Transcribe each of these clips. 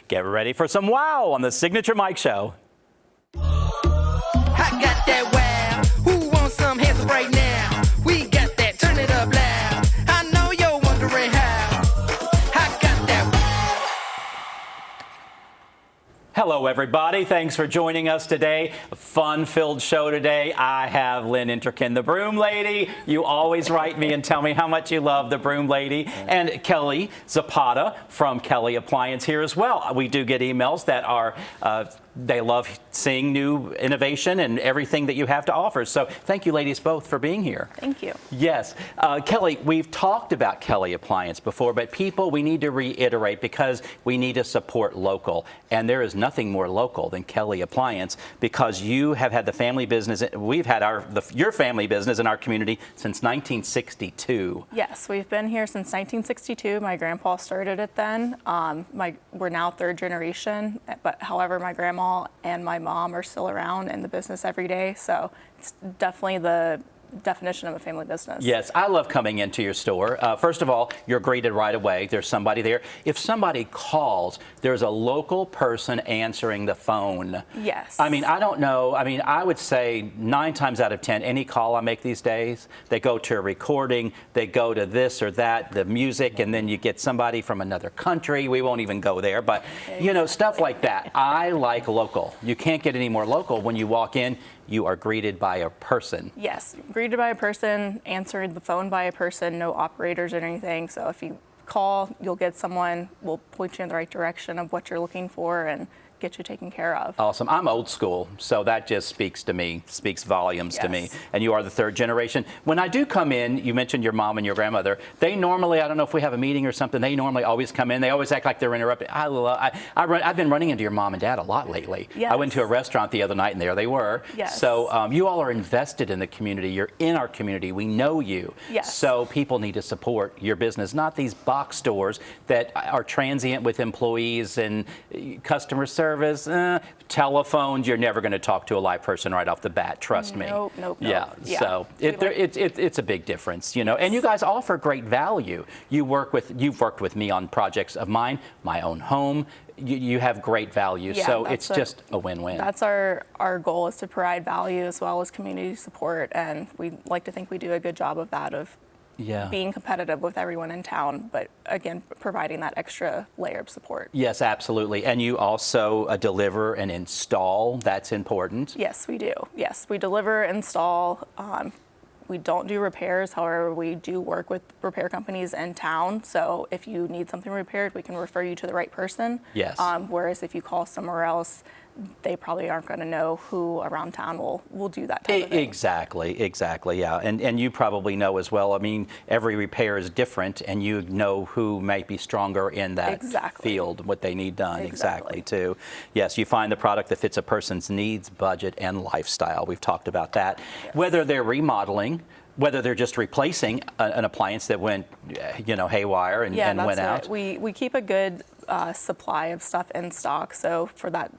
Get ready for some wow on the Signature Mike Show. I got that wow. Who wants some hands up right now? We got that. Turn it up loud. I know you're wondering how. I got that wow. Hello, everybody. Thanks for joining us today. A fun-filled show today. I have Lynn Interkin, the Broom Lady. You always write me and tell me how much you love the Broom Lady. And Kelly Zapata from Kelly Appliance here as well. We do get emails that are they love seeing new innovation and everything that you have to offer. So thank you, ladies, both for being here. Thank you. Yes. Kelly, we've talked about Kelly Appliance before, but people, we need to reiterate because we need to support local. And there is nothing more local than Kelly Appliance because you have had the family business. We've had your family business in our community since 1962. Yes, we've been here since 1962. My grandpa started it then. We're now third generation, but however, my grandma and my mom are still around in the business every day. So it's definitely the definition of a family business. Yes, I love coming into your store. First of all, you're greeted right away. There's somebody there. If somebody calls, there's a local person answering the phone. Yes. I mean, I don't know. I mean, I would say 9 times out of 10, any call I make these days, they go to a recording, they go to this or that, the music, and then you get somebody from another country. We won't even go there, but you know, stuff like that. I like local. You can't get any more local. When you walk in, you are greeted by a person. Yes, greeted by a person, answered the phone by a person, no operators or anything. So if you call, you'll get someone, will point you in the right direction of what you're looking for and get you taken care of. Awesome. I'm old school, so that just speaks to me, speaks volumes to me. And you are the third generation. When I do come in, you mentioned your mom and your grandmother. They normally, I don't know if we have a meeting or something, they normally always come in. They always act like they're interrupted. I've been running into your mom and dad a lot lately. Yes. I went to a restaurant the other night and there they were. Yes. So you all are invested in the community. You're in our community. We know you. Yes. So people need to support your business, not these box stores that are transient with employees and customer service. Telephones, you're never going to talk to a live person right off the bat, trust me. Nope. Yeah, so it's a big difference, you know. And you guys offer great value. You've worked with me on projects of mine, my own home. You have great value, so it's just a win-win. That's our goal, is to provide value as well as community support, and we like to think we do a good job of that, of being competitive with everyone in town, but again, providing that extra layer of support. Yes, absolutely. And you also deliver and install. That's important. Yes, we do. Yes, we deliver, install. We don't do repairs. However, we do work with repair companies in town. So if you need something repaired, we can refer you to the right person. Yes. Whereas if you call somewhere else, they probably aren't going to know who around town will do that type of thing. Exactly, yeah. And you probably know as well, I mean, every repair is different, and you know who might be stronger in that field, what they need done. Exactly, too. Yes, you find the product that fits a person's needs, budget, and lifestyle. We've talked about that. Yes. Whether they're remodeling, whether they're just replacing an appliance that went, haywire and went out. We keep a good supply of stuff in stock, so for that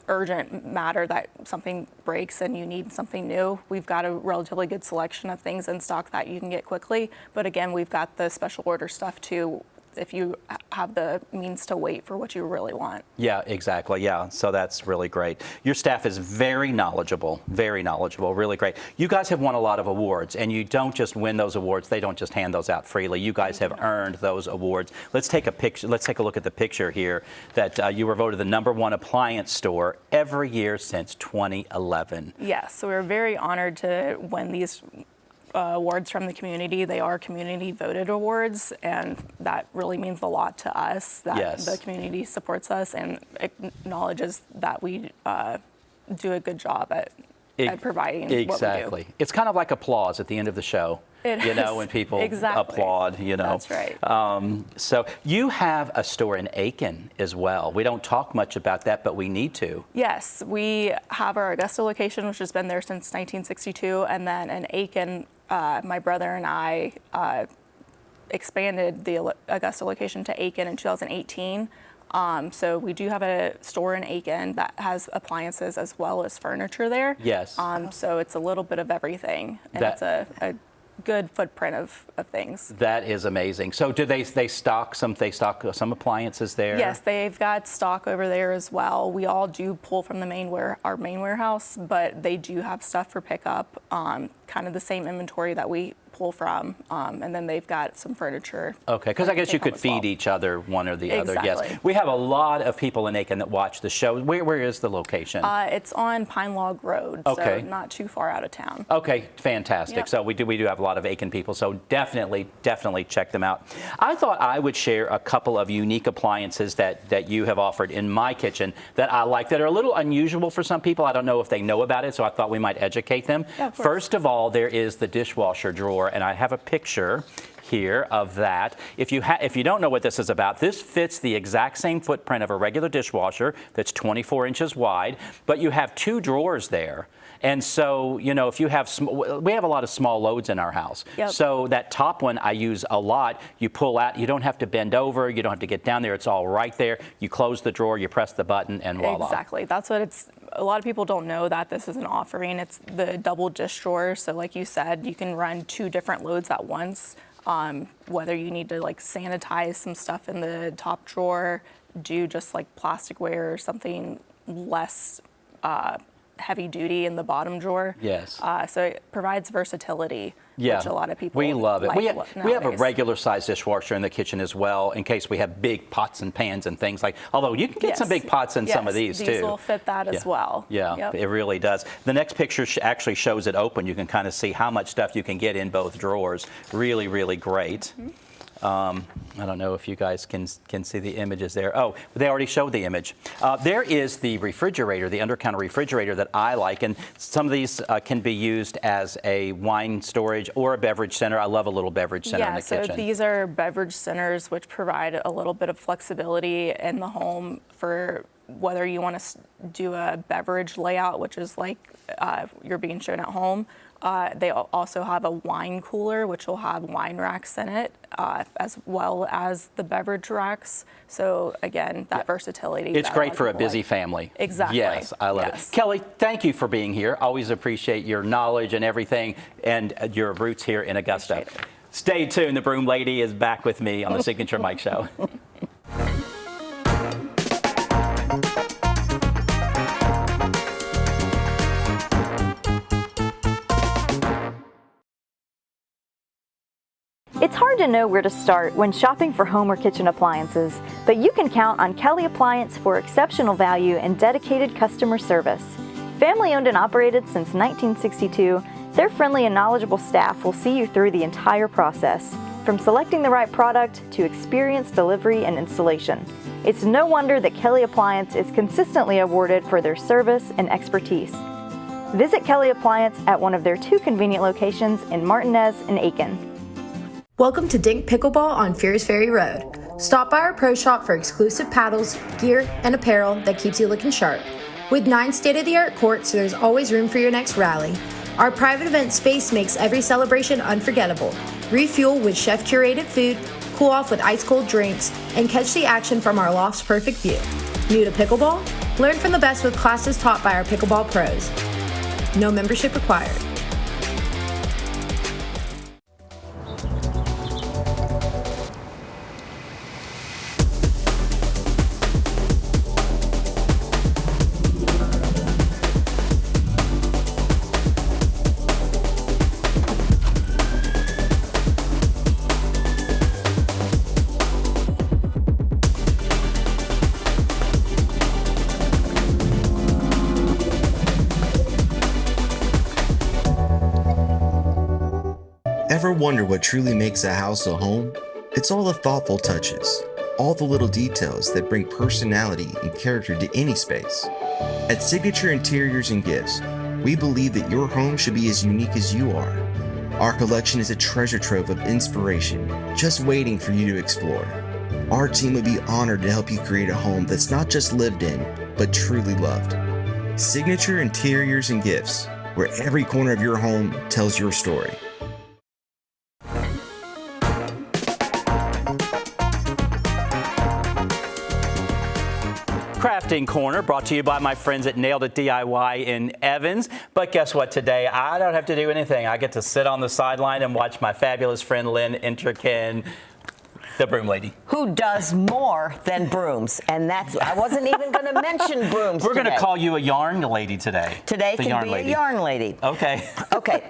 urgent matter that something breaks and you need something new, we've got a relatively good selection of things in stock that you can get quickly. But again, we've got the special order stuff too, if you have the means to wait for what you really want. Yeah, exactly. Yeah, so that's really great. Your staff is very knowledgeable, really great. You guys have won a lot of awards, and you don't just win those awards. They don't just hand those out freely. You guys have earned those awards. Let's take a picture. Let's take a look at the picture here that you were voted the #1 appliance store every year since 2011. Yes, so we're very honored to win these awards from the community. They are community voted awards, and that really means a lot to us, that the community supports us and acknowledges that we do a good job at providing what we do. It's kind of like applause at the end of the show. When people applaud, That's right. So you have a store in Aiken as well. We don't talk much about that, but we need to. Yes, we have our Augusta location, which has been there since 1962, and then in Aiken, my brother and I expanded the Augusta location to Aiken in 2018. So we do have a store in Aiken that has appliances as well as furniture there. Yes. So it's a little bit of everything, and it's a good footprint of things. That is amazing. So do they stock some appliances there? Yes, they've got stock over there as well. We all do pull from the our main warehouse, but they do have stuff for pickup, kind of the same inventory that we pull from, and then they've got some furniture. Okay, because I guess you could feed each other one or the other. Yes, we have a lot of people in Aiken that watch the show. Where is the location? It's on Pine Log Road, okay. So not too far out of town. Okay, fantastic. Yep. So we do have a lot of Aiken people, so definitely check them out. I thought I would share a couple of unique appliances that you have offered in my kitchen that I like, that are a little unusual for some people. I don't know if they know about it, so I thought we might educate them. Yeah, of course. First of all, there is the dishwasher drawer, and I have a picture here of that. If you don't know what this is about, this fits the exact same footprint of a regular dishwasher that's 24 inches wide, but you have 2 drawers there. And so, you know, if you have, we have a lot of small loads in our house. Yep. So that top one I use a lot. You pull out, you don't have to bend over, you don't have to get down there. It's all right there. You close the drawer, you press the button, and voila. Exactly. That's what it's, a lot of people don't know that this is an offering. It's the double dish drawer. So like you said, you can run 2 different loads at once. Whether you need to like sanitize some stuff in the top drawer, do just like plasticware or something less heavy duty in the bottom drawer. Yes. So it provides versatility, yeah, which a lot of people we love it. like We have a nowadays. regular size dishwasher in the kitchen as well, in case we have big pots and pans and things like. Although you can get some big pots in some of these too. These will fit that as well. Yeah, yep. It really does. The next picture actually shows it open. You can kind of see how much stuff you can get in both drawers. Really, really great. Mm-hmm. I don't know if you guys can see the images there. Oh, they already showed the image. There is the refrigerator, the under-counter refrigerator that I like, and some of these can be used as a wine storage or a beverage center. I love a little beverage center in the kitchen. Yeah, so these are beverage centers which provide a little bit of flexibility in the home for whether you want to do a beverage layout, which is like you're being shown at home. They also have a wine cooler, which will have wine racks in it, as well as the beverage racks. So again, that versatility. It's great for a busy family. Exactly. Yes, I love it. Kelly, thank you for being here. Always appreciate your knowledge and everything, and your roots here in Augusta. Stay tuned. The Broom Lady is back with me on the Signature Mike Show. It's hard to know where to start when shopping for home or kitchen appliances, but you can count on Kelly Appliance for exceptional value and dedicated customer service. Family owned and operated since 1962, their friendly and knowledgeable staff will see you through the entire process, from selecting the right product to experienced delivery and installation. It's no wonder that Kelly Appliance is consistently awarded for their service and expertise. Visit Kelly Appliance at one of their 2 convenient locations in Martinez and Aiken. Welcome to Dink Pickleball on Furious Ferry Road. Stop by our pro shop for exclusive paddles, gear, and apparel that keeps you looking sharp. With 9 state-of-the-art courts, there's always room for your next rally. Our private event space makes every celebration unforgettable. Refuel with chef-curated food, cool off with ice-cold drinks, and catch the action from our loft's perfect view. New to pickleball? Learn from the best with classes taught by our pickleball pros. No membership required. Ever wonder what truly makes a house a home? It's all the thoughtful touches, all the little details that bring personality and character to any space. At Signature Interiors and Gifts, we believe that your home should be as unique as you are. Our collection is a treasure trove of inspiration, just waiting for you to explore. Our team would be honored to help you create a home that's not just lived in, but truly loved. Signature Interiors and Gifts, where every corner of your home tells your story. Crafting Corner, brought to you by my friends at Nailed It DIY in Evans. But guess what? Today, I don't have to do anything. I get to sit on the sideline and watch my fabulous friend Lynn Interkin, the broom lady. Who does more than brooms? And that's, I wasn't even going to mention brooms We're going to today. call you a yarn lady today. Today The can yarn be lady. a yarn lady. Okay. Okay.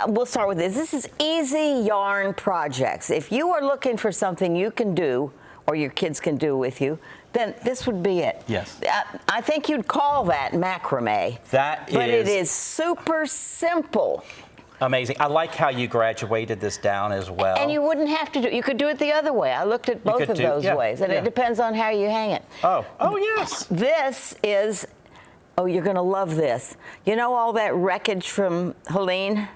We'll start with this. This is easy yarn projects. If you are looking for something you can do, or your kids can do with you, then this would be it. Yes. I think you'd call that macrame. That But is- it is super simple. Amazing. I like how you graduated this down as well. And you wouldn't have to do, you could do it the other way. I looked at both could of do- those yeah, ways, and yeah. it depends on how you hang it. Oh yes. This is, oh, you're going to love this. You know all that wreckage from Helene?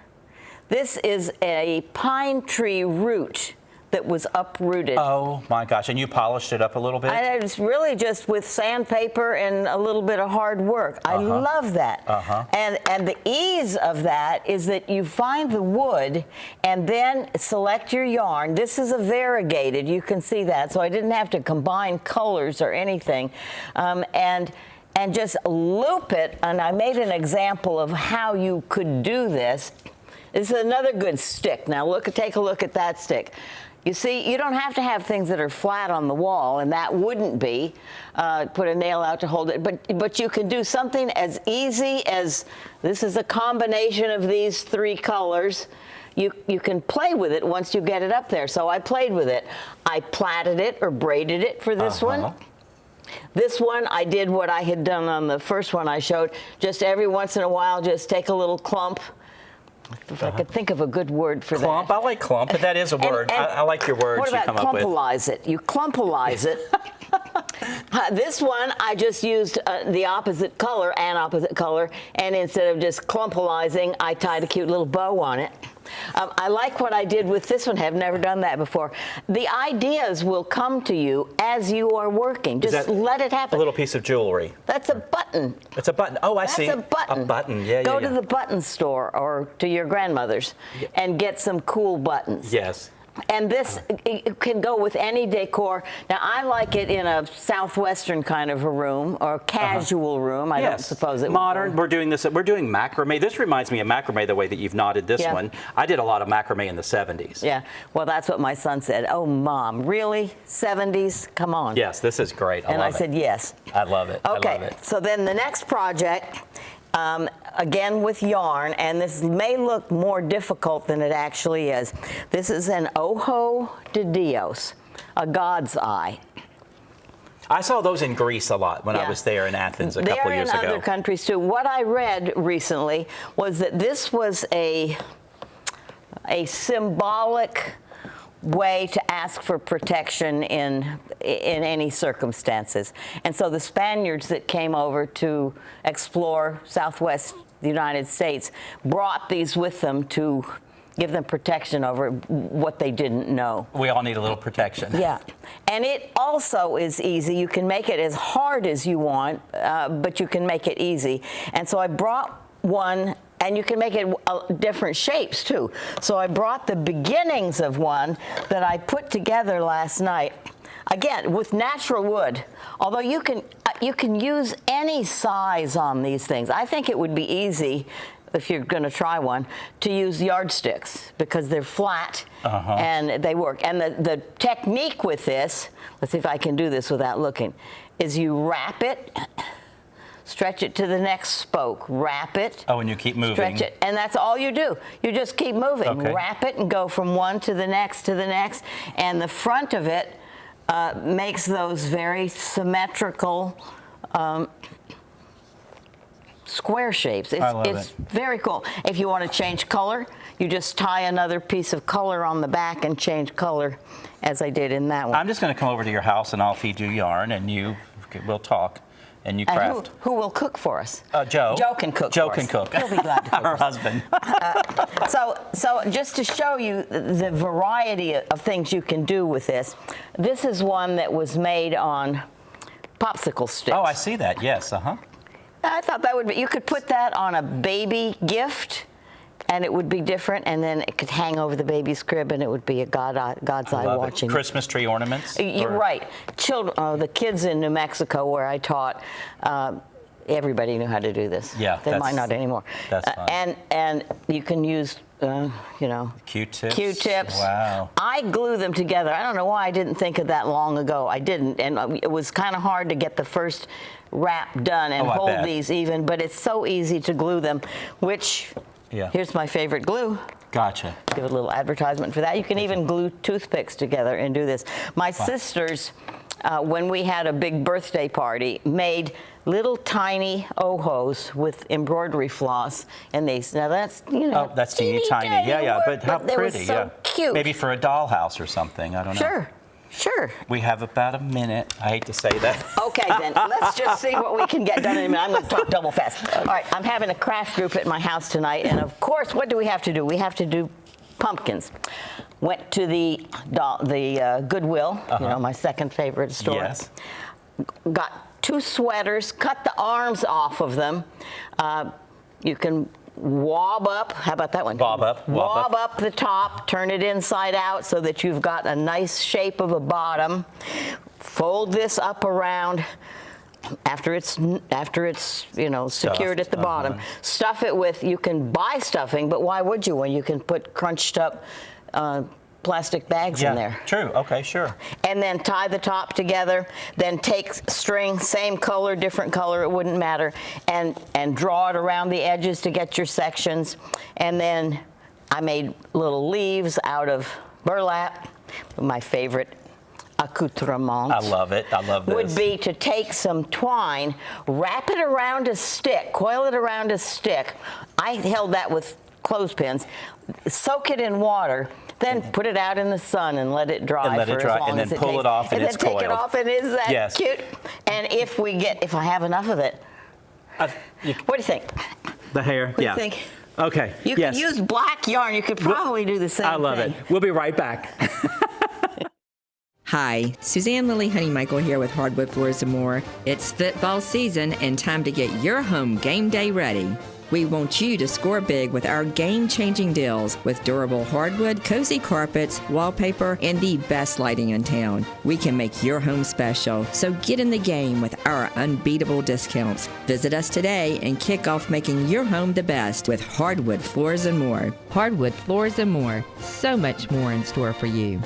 This is a pine tree root that was uprooted. Oh my gosh. And you polished it up a little bit? And it's really just with sandpaper and a little bit of hard work. I love that. And the ease of that is that you find the wood and then select your yarn. This is a variegated, you can see that, so I didn't have to combine colors or anything. And just loop it, and I made an example of how you could do this. This is another good stick. Now take a look at that stick. You see, you don't have to have things that are flat on the wall, and that wouldn't be. Put a nail out to hold it, but you can do something as easy as, this is a combination of these three colors. You can play with it once you get it up there. So I played with it. I plaited it or braided it for this one. This one, I did what I had done on the first one I showed. Just every once in a while, just take a little clump. If I could think of a good word for Clump. that. I like clump, but that is a word. I like your words What you about come up with. clumpalize it? You clumpalize it. This one, I just used the opposite color, and instead of just clumpalizing, I tied a cute little bow on it. I like what I did with this one. Have never done that before. The ideas will come to you as you are working. Just let it happen. A little piece of jewelry. That's a button. It's a button. Oh, I see. That's a button. A button. Yeah, Go yeah, to the button store or to your grandmother's and get some cool buttons. Yes. And this it can go with any decor. Now, I like it in a southwestern kind of a room or a casual room. I don't suppose it modern. would. We're doing this. We're doing macrame. This reminds me of macrame the way that you've knotted this Yeah. one. I did a lot of macrame in the 70s. Yeah. Well, that's what my son said. Oh, Mom, really? 70s? Come on. Yes, this is great. And I said yes. I love it. Okay. I love it. So then the next project. Again with yarn, and this may look more difficult than it actually is. This is an Ojo de Dios, a God's eye. I saw those in Greece a lot when I was there in Athens a couple years ago. They're in other countries too. What I read recently was that this was a symbolic way to ask for protection in any circumstances. And so the Spaniards that came over to explore Southwest United States brought these with them to give them protection over what they didn't know. We all need a little protection. Yeah, and it also is easy. You can make it as hard as you want, but you can make it easy. And so I brought one, and you can make it different shapes too. So I brought the beginnings of one that I put together last night. Again, with natural wood, although you can use any size on these things. I think it would be easy, if you're going to try one, to use yardsticks because they're flat and they work. And the technique with this, let's see if I can do this without looking, is you wrap it, stretch it to the next spoke, wrap it. Oh, and you keep moving. Stretch it, and that's all you do. You just keep moving. Okay. Wrap it and go from one to the next to the next. And the front of it makes those very symmetrical square shapes. I love It's it. very cool. If you want to change color, you just tie another piece of color on the back and change color, as I did in that one. I'm just going to come over to your house and I'll feed you yarn and we'll talk and you And craft. who will cook for us? Joe. Joe can cook Joe for can us. cook. He'll be glad to cook Our for us. husband. So just to show you the variety of things you can do with this, this is one that was made on popsicle sticks. Oh, I see that. Yes. I thought that would be, you could put that on a baby gift and it would be different, and then it could hang over the baby's crib, and it would be a God's eye watching. Christmas tree ornaments? You're right. Children, the kids in New Mexico where I taught, everybody knew how to do this. Yeah, they might not anymore. That's fine. And you can use, Q-tips. Q-tips. Wow. I glue them together. I don't know why I didn't think of that long ago. I didn't, and it was kind of hard to get the first wrap done and hold bet. these even. But it's so easy to glue them. Which, here's my favorite glue. Gotcha. Give a little advertisement for that. You can even glue toothpicks together and do this. My sisters, when we had a big birthday party, made little tiny Ohos with embroidery floss, and now that's that's teeny tiny. Yeah, but how they pretty. were so cute. Maybe for a dollhouse or something. I don't know. Sure. We have about a minute. I hate to say that. Okay, then. Let's just see what we can get done in a minute. I'm going to talk double fast. All right, I'm having a craft group at my house tonight, and of course, what do we have to do? We have to do pumpkins. Went to the Goodwill, my second favorite store. Yes. Got 2 sweaters, cut the arms off of them. You can wob up. How about that one? Wob up. Wob up the top, turn it inside out so that you've got a nice shape of a bottom. Fold this up around after it's secured at the bottom. Stuff it with, you can buy stuffing, but why would you when you can put crunched up plastic bags in there? True. Okay, sure. And then tie the top together, then take string, same color, different color, it wouldn't matter, and draw it around the edges to get your sections. And then I made little leaves out of burlap. My favorite accoutrement. I love it. I love this. Would be to take some twine, wrap it around a stick, coil it around a stick. I held that with clothespins, soak it in water, then put it out in the sun and let it dry and for as long and as then it pull takes. it off and it's then coiled. take it off, and is that cute? And if I have enough of it, what do you think? The hair? What do you think? Okay. You could use black yarn. You could probably do the same thing. I love it. We'll be right back. Hi, Suzanne Lilly Honeymichael here with Hardwood Floors & More. It's football season and time to get your home game day ready. We want you to score big with our game-changing deals with durable hardwood, cozy carpets, wallpaper, and the best lighting in town. We can make your home special, so get in the game with our unbeatable discounts. Visit us today and kick off making your home the best with Hardwood Floors & More. Hardwood Floors & More. So much more in store for you.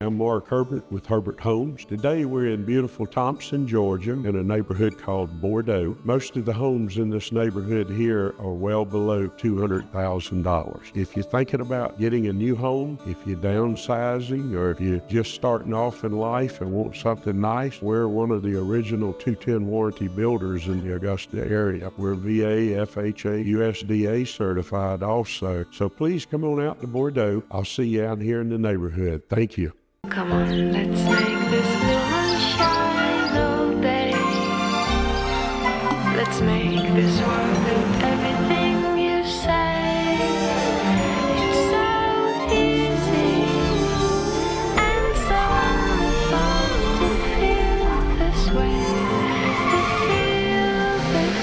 I'm Mark Herbert with Herbert Homes. Today we're in beautiful Thompson, Georgia, in a neighborhood called Bordeaux. Most of the homes in this neighborhood here are well below $200,000. If you're thinking about getting a new home, if you're downsizing, or if you're just starting off in life and want something nice, we're one of the original 210 warranty builders in the Augusta area. We're VA, FHA, USDA certified also. So please come on out to Bordeaux. I'll see you out here in the neighborhood. Thank you. Come on, let's make this blue one shine all day. Let's make this world with everything you say. It's so easy and so wonderful to feel this way. To feel this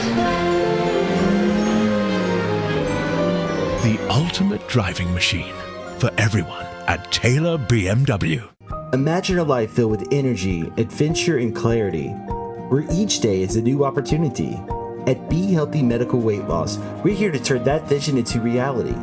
way. The ultimate driving machine for everyone at Taylor BMW. Imagine a life filled with energy, adventure, and clarity, where each day is a new opportunity. At Be Healthy Medical Weight Loss, we're here to turn that vision into reality.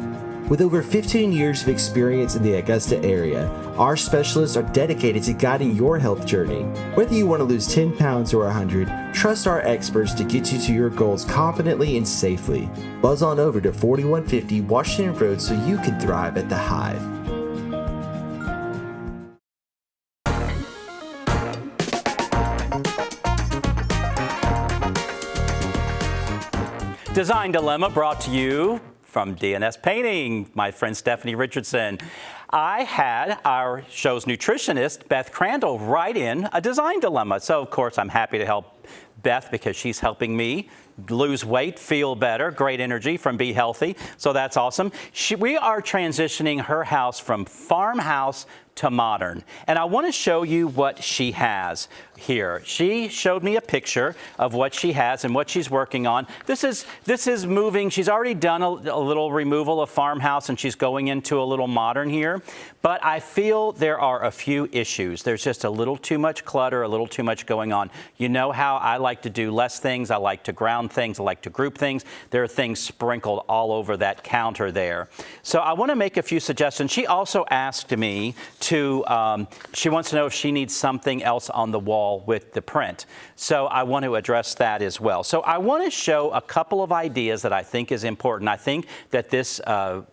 With over 15 years of experience in the Augusta area, our specialists are dedicated to guiding your health journey. Whether you want to lose 10 pounds or 100, trust our experts to get you to your goals confidently and safely. Buzz on over to 4150 Washington Road so you can thrive at the Hive. Design Dilemma brought to you from DNS Painting, my friend Stephanie Richardson. I had our show's nutritionist, Beth Crandall, write in a design dilemma. So, of course, I'm happy to help Beth because she's helping me lose weight, feel better, great energy from Be Healthy. So that's awesome. We are transitioning her house from farmhouse to modern. And I want to show you what she has here. She showed me a picture of what she has and what she's working on. This is moving. She's already done a little removal of farmhouse and she's going into a little modern here. But I feel there are a few issues. There's just a little too much clutter, a little too much going on. You know how I like to do less things. I like to ground things. I like to group things. There are things sprinkled all over that counter there. So I want to make a few suggestions. She also asked me to, she wants to know if she needs something else on the wall with the print. So I want to address that as well. So I want to show a couple of ideas that I think is important. I think that this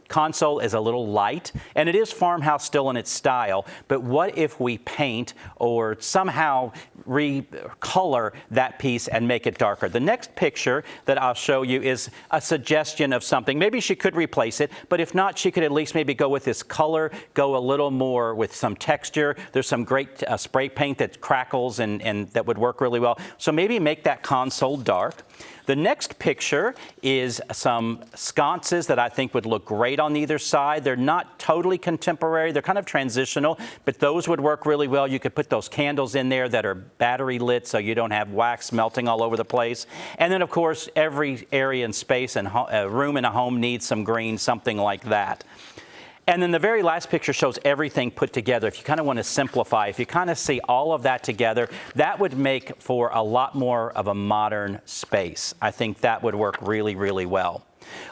console is a little light, and it is farmhouse still in its style, but what if we paint or somehow recolor that piece and make it darker? The next picture that I'll show you is a suggestion of something. Maybe she could replace it, but if not, she could at least maybe go with this color, go a little more with some texture. There's some great spray paint that crackles and that would work really well. So maybe make that console dark. The next picture is some sconces that I think would look great on either side. They're not totally contemporary. They're kind of transitional, but those would work really well. You could put those candles in there that are battery lit so you don't have wax melting all over the place. And then, of course, every area and space and room in a home needs some green, something like that. And then the very last picture shows everything put together. If you kind of want to simplify, if you kind of see all of that together, that would make for a lot more of a modern space. I think that would work really, really well.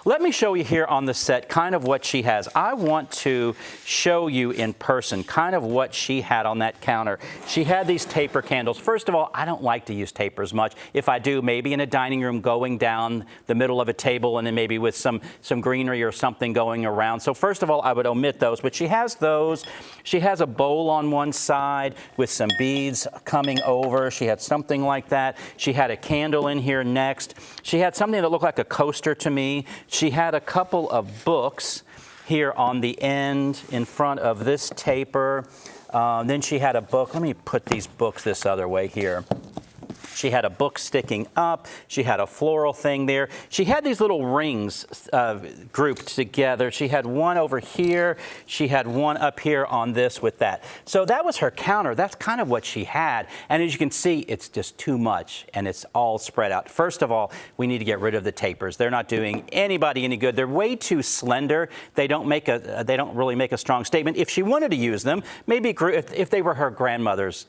Let me show you here on the set kind of what she has. I want to show you in person kind of what she had on that counter. She had these taper candles. First of all, I don't like to use tapers much. If I do, maybe in a dining room going down the middle of a table and then maybe with some greenery or something going around. So first of all, I would omit those, but she has those. She has a bowl on one side with some beads coming over. She had something like that. She had a candle in here next. She had something that looked like a coaster to me. She had a couple of books here on the end in front of this taper. Then she had a book. Let me put these books this other way here. She had a book sticking up. She had a floral thing there. She had these little rings grouped together. She had one over here. She had one up here on this with that. So that was her counter. That's kind of what she had. And as you can see, it's just too much, and it's all spread out. First of all, we need to get rid of the tapers. They're not doing anybody any good. They're way too slender. They don't really make a strong statement. If she wanted to use them, maybe if they were her grandmother's,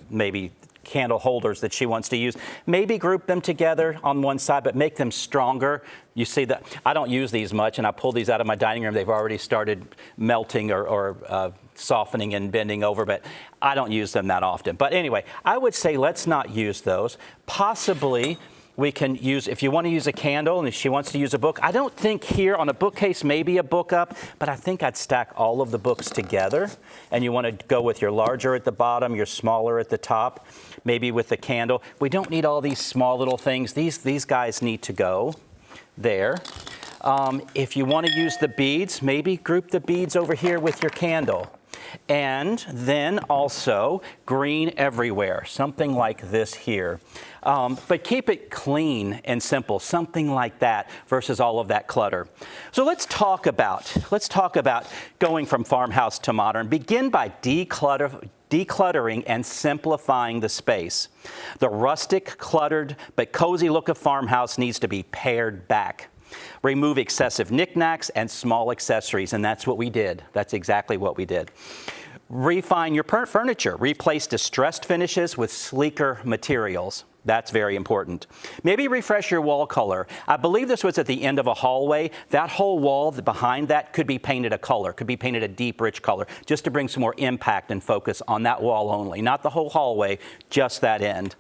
maybe candle holders that she wants to use, maybe group them together on one side, but make them stronger. You see that I don't use these much, and I pull these out of my dining room. They've already started melting or softening and bending over, but I don't use them that often. But anyway, I would say let's not use those. Possibly we can use, if you want to use a candle and if she wants to use a book, I don't think here on a bookcase, maybe a book up, but I think I'd stack all of the books together. And you want to go with your larger at the bottom, your smaller at the top, maybe with the candle. We don't need all these small little things. These guys need to go there. If you want to use the beads, maybe group the beads over here with your candle. And then also green everywhere, something like this here. But keep it clean and simple, something like that versus all of that clutter. So let's talk about going from farmhouse to modern. Begin by decluttering and simplifying the space. The rustic, cluttered, but cozy look of farmhouse needs to be pared back. Remove excessive knickknacks and small accessories, and that's what we did. That's exactly what we did. Refine your furniture. Replace distressed finishes with sleeker materials. That's very important. Maybe refresh your wall color. I believe this was at the end of a hallway. That whole wall behind that could be painted a color, could be painted a deep, rich color, just to bring some more impact and focus on that wall only, not the whole hallway, just that end.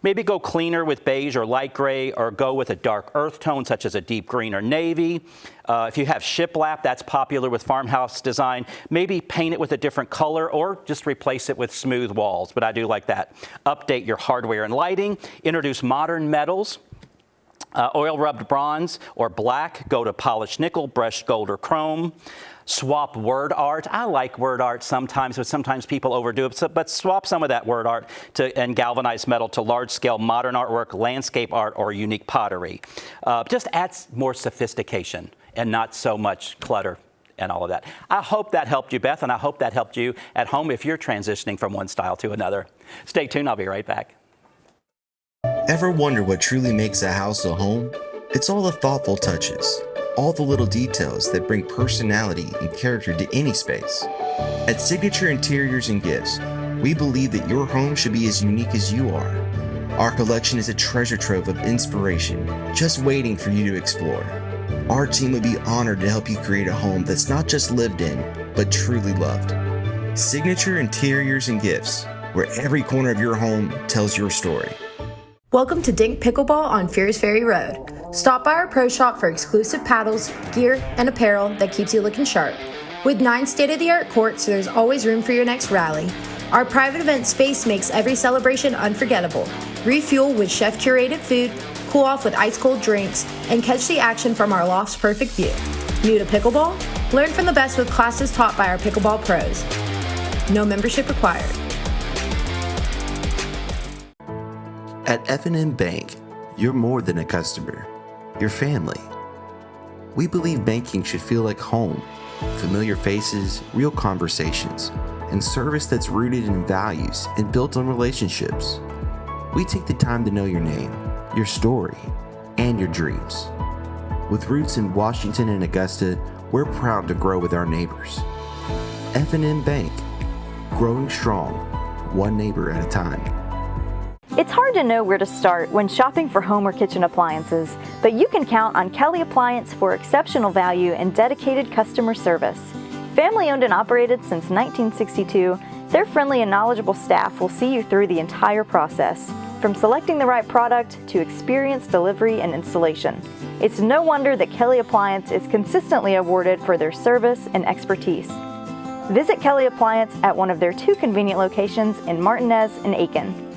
Maybe go cleaner with beige or light gray, or go with a dark earth tone such as a deep green or navy. If you have shiplap, that's popular with farmhouse design. Maybe paint it with a different color or just replace it with smooth walls, but I do like that. Update your hardware and lighting. Introduce modern metals. Oil rubbed bronze or black, go to polished nickel, brushed gold or chrome. Swap word art. I like word art sometimes, but sometimes people overdo it. But swap some of that word art and galvanized metal to large-scale modern artwork, landscape art, or unique pottery. Just adds more sophistication and not so much clutter and all of that. I hope that helped you, Beth, and I hope that helped you at home if you're transitioning from one style to another. Stay tuned. I'll be right back. Ever wonder what truly makes a house a home? It's all the thoughtful touches, all the little details that bring personality and character to any space. At Signature Interiors and Gifts, we believe that your home should be as unique as you are. Our collection is a treasure trove of inspiration, just waiting for you to explore. Our team would be honored to help you create a home that's not just lived in, but truly loved. Signature Interiors and Gifts, where every corner of your home tells your story. Welcome to Dink Pickleball on Fierce Ferry Road. Stop by our pro shop for exclusive paddles, gear, and apparel that keeps you looking sharp. With 9 state-of-the-art courts, so there's always room for your next rally. Our private event space makes every celebration unforgettable. Refuel with chef-curated food, cool off with ice-cold drinks, and catch the action from our loft's perfect view. New to pickleball? Learn from the best with classes taught by our pickleball pros. No membership required. At F&M Bank, you're more than a customer. You're family. We believe banking should feel like home. Familiar faces, real conversations, and service that's rooted in values and built on relationships. We take the time to know your name, your story, and your dreams. With roots in Washington and Augusta, we're proud to grow with our neighbors. F&M Bank, growing strong, one neighbor at a time. It's hard to know where to start when shopping for home or kitchen appliances, but you can count on Kelly Appliance for exceptional value and dedicated customer service. Family owned and operated since 1962, their friendly and knowledgeable staff will see you through the entire process, from selecting the right product to experienced delivery and installation. It's no wonder that Kelly Appliance is consistently awarded for their service and expertise. Visit Kelly Appliance at one of their 2 convenient locations in Martinez and Aiken.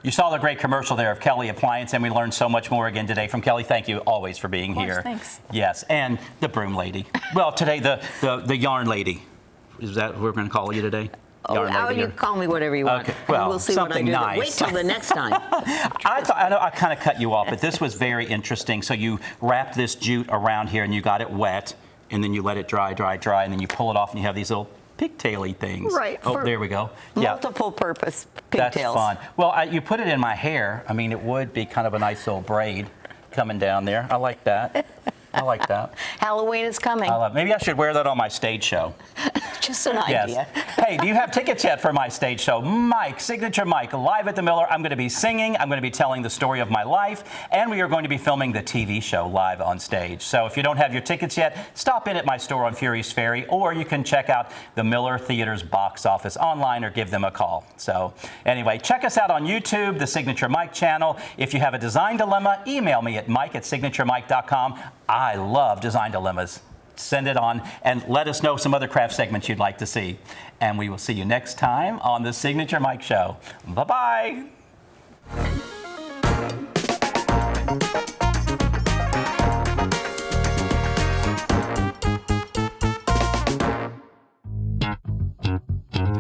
You saw the great commercial there of Kelly Appliance, and we learned so much more again today from Kelly. Thank you always for being here. Thanks. Yes, and the broom lady. Well, today the yarn lady. Is that what we're going to call you today? Oh, you call me whatever you want. Okay, well, we'll see what I something do. nice. Wait till the next time. I know I kind of cut you off, but this was very interesting. So you wrapped this jute around here, and you got it wet, and then you let it dry, and then you pull it off, and you have these little pigtaily things. Right. Oh, there we go. Multiple purpose pigtails. That's fun. Well, you put it in my hair. I mean, it would be kind of a nice little braid coming down there. I like that. I like that. Halloween is coming. Maybe I should wear that on my stage show. Just an idea. Hey, do you have tickets yet for my stage show? Mike, Signature Mike, live at the Miller. I'm going to be singing. I'm going to be telling the story of my life. And we are going to be filming the TV show live on stage. So if you don't have your tickets yet, stop in at my store on Furious Ferry, or you can check out the Miller Theater's box office online or give them a call. So anyway, check us out on YouTube, the Signature Mike channel. If you have a design dilemma, email me at mike@signaturemike.com. I love design dilemmas. Send it on and let us know some other craft segments you'd like to see. And we will see you next time on the Signature Mike Show. Bye-bye.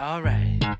All right.